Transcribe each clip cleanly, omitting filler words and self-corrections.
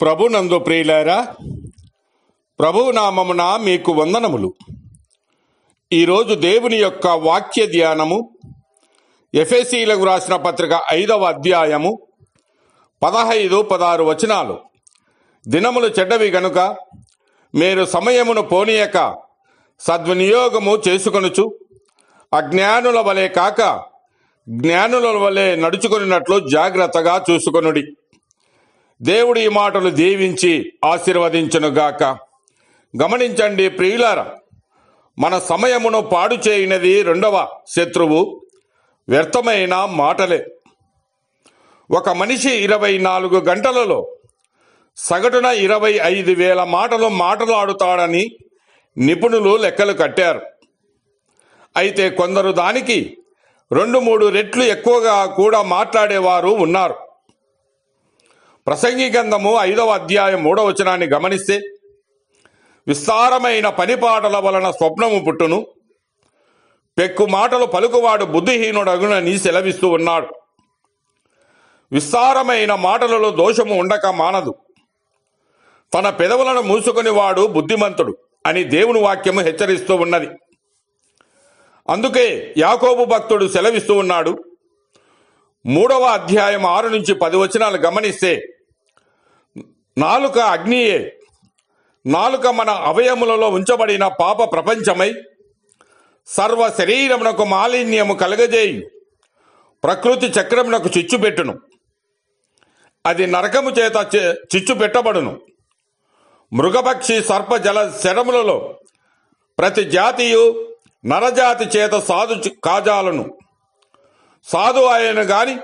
ప్రభునందు ప్రియులారా, ప్రభువు నామమున మీకు వందనములు. ఈరోజు దేవుని యొక్క వాక్య ధ్యానము ఎఫెసీయులకు రాసిన పత్రిక 5వ అధ్యాయము 15-16 వచనాలు. దినములు చెడ్డవి గనుక మీరు సమయమును పోనీయక సద్వినియోగము చేసుకొనుచు అజ్ఞానుల వలె కాక జ్ఞానుల వలె నడుచుకున్నట్లు జాగ్రత్తగా చూసుకొనుడి. దేవుడి ఈ మాటలు దీవించి ఆశీర్వదించునుగాక. గమనించండి ప్రియులారా, మన సమయమును పాడు చేయనిది రెండవ శత్రువు వ్యర్థమైన మాటలే. ఒక మనిషి 24 గంటలలో సగటున 25,000 మాటలు మాట్లాడుతాడని నిపుణులు లెక్కలు కట్టారు. అయితే కొందరు దానికి 2-3 రెట్లు ఎక్కువగా కూడా మాట్లాడేవారు ఉన్నారు. ప్రసంగి గ్రంథము 5వ అధ్యాయం 3వ వచనాన్ని గమనిస్తే, విస్తారమైన పనిపాటల వలన స్వప్నము పుట్టును, పెక్కు మాటలు పలుకువాడు బుద్ధిహీనుడగునని సెలవిస్తూ ఉన్నాడు. విస్తారమైన మాటలలో దోషము ఉండక మానదు, తన పెదవులను మూసుకొని వాడు బుద్ధిమంతుడు అని దేవుని వాక్యము హెచ్చరిస్తూ ఉన్నది. అందుకే యాకోబు భక్తుడు సెలవిస్తూ ఉన్నాడు. 3వ అధ్యాయం 6-10 వచనాలు గమనిస్తే, నాలుక అగ్నియే, నాలుక మన అవయములలో ఉంచబడిన పాప ప్రపంచమై సర్వ శరీరమునకు మాలిన్యము కలగజేయు ప్రకృతి చక్రమునకు చిచ్చు పెట్టును. అది నరకము చేత చిచ్చు పెట్టబడును. మృగపక్షి సర్ప జల శరములలో ప్రతి జాతియు నరజాతి చేత సాధు కాజాలను. సాధు ఆయన గాని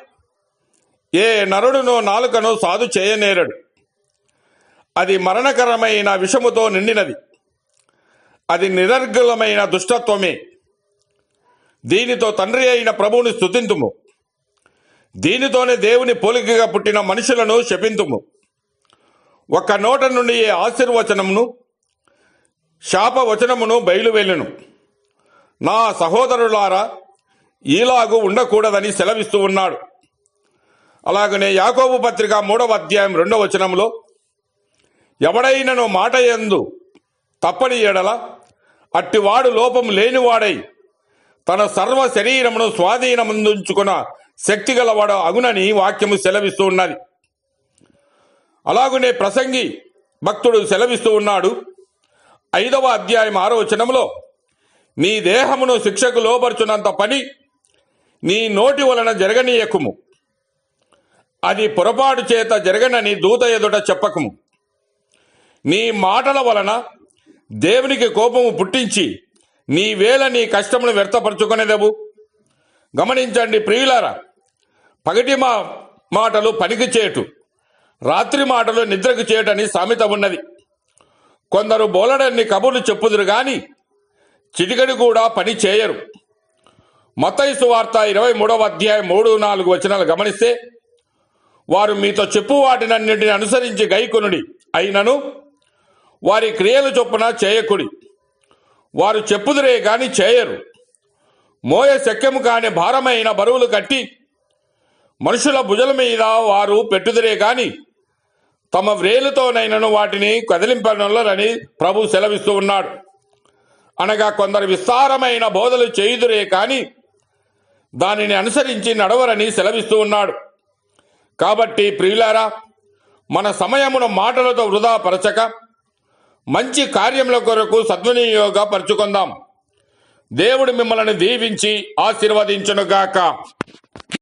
ఏ నరుడునో నాలుకను సాధు చేయనేరడు. అది మరణకరమైన విషముతో నిండినది, అది నిరర్గులమైన దుష్టత్వమే. దీనితో తండ్రి అయిన ప్రభువుని స్తుతింతుము, దీనితోనే దేవుని పోలికగా పుట్టిన మనుషులను శపింతుము. ఒక్క నోట నుండి ఏ ఆశీర్వచనమును శాపవచనమును బయలువెళ్ళును. నా సహోదరులారా, ఈలాగు ఉండకూడదని సెలవిస్తూ ఉన్నాడు. అలాగనే యాకోబు పత్రిక 3వ అధ్యాయం 2వ వచనంలో, ఎవడైనను మాట యందు తప్పని ఎడల అట్టివాడు లోపం లేనివాడై తన సర్వ శరీరమును స్వాధీనముందుంచుకున్న శక్తి గలవాడు అగునని వాక్యము సెలవిస్తూ ఉన్నది. అలాగునే ప్రసంగి భక్తుడు సెలవిస్తూ ఉన్నాడు. 5వ అధ్యాయం 6వ వచనంలో, నీ దేహమును శిక్షకు లోబర్చునంత పని నీ నోటి వలన జరగనీయకుము, అది పొరపాటు చేత జరగనని దూత ఎదుట చెప్పకుము. నీ మాటల వలన దేవునికి కోపము పుట్టించి నీ వేళ నీ కష్టమును వ్యర్థపరచుకునేదవు. గమనించండి ప్రియులారా, పగటి మాటలు పనికి చేటు, రాత్రి మాటలు నిద్రకు చేటని సామెత ఉన్నది. కొందరు బోలెడన్ని కబుర్లు చెప్పుదురు గాని చిటికడి కూడా పని చేయరు. మత్తయి సువార్త 23వ అధ్యాయం 3-4 వచనాలు గమనిస్తే, వారు మీతో చెప్పు వాటినన్నింటిని అనుసరించి గైకొనుడి, అయినను వారి క్రియలు చొప్పున చేయకుడి. వారు చెప్పుదురే గాని చేయరు. మోయ శక్యము కాని భారమైన బరువులు కట్టి మనుషుల భుజల మీద వారు పెట్టుదురే గాని తమ వ్రేలుతోనైనను వాటిని కదిలింపనొల్లరని ప్రభు సెలవిస్తూ ఉన్నాడు. అనగా కొందరు విస్తారమైన బోధలు చేయుదురే కాని దానిని అనుసరించి నడవరని సెలవిస్తూ ఉన్నాడు. కాబట్టి ప్రియులారా, మన సమయమును మాటలతో వృధా పరచక మంచి కార్యముల కొరకు సద్వినియోగపరచుకుందాం. దేవుడు మిమ్మల్ని దీవించి ఆశీర్వదించునుగాక.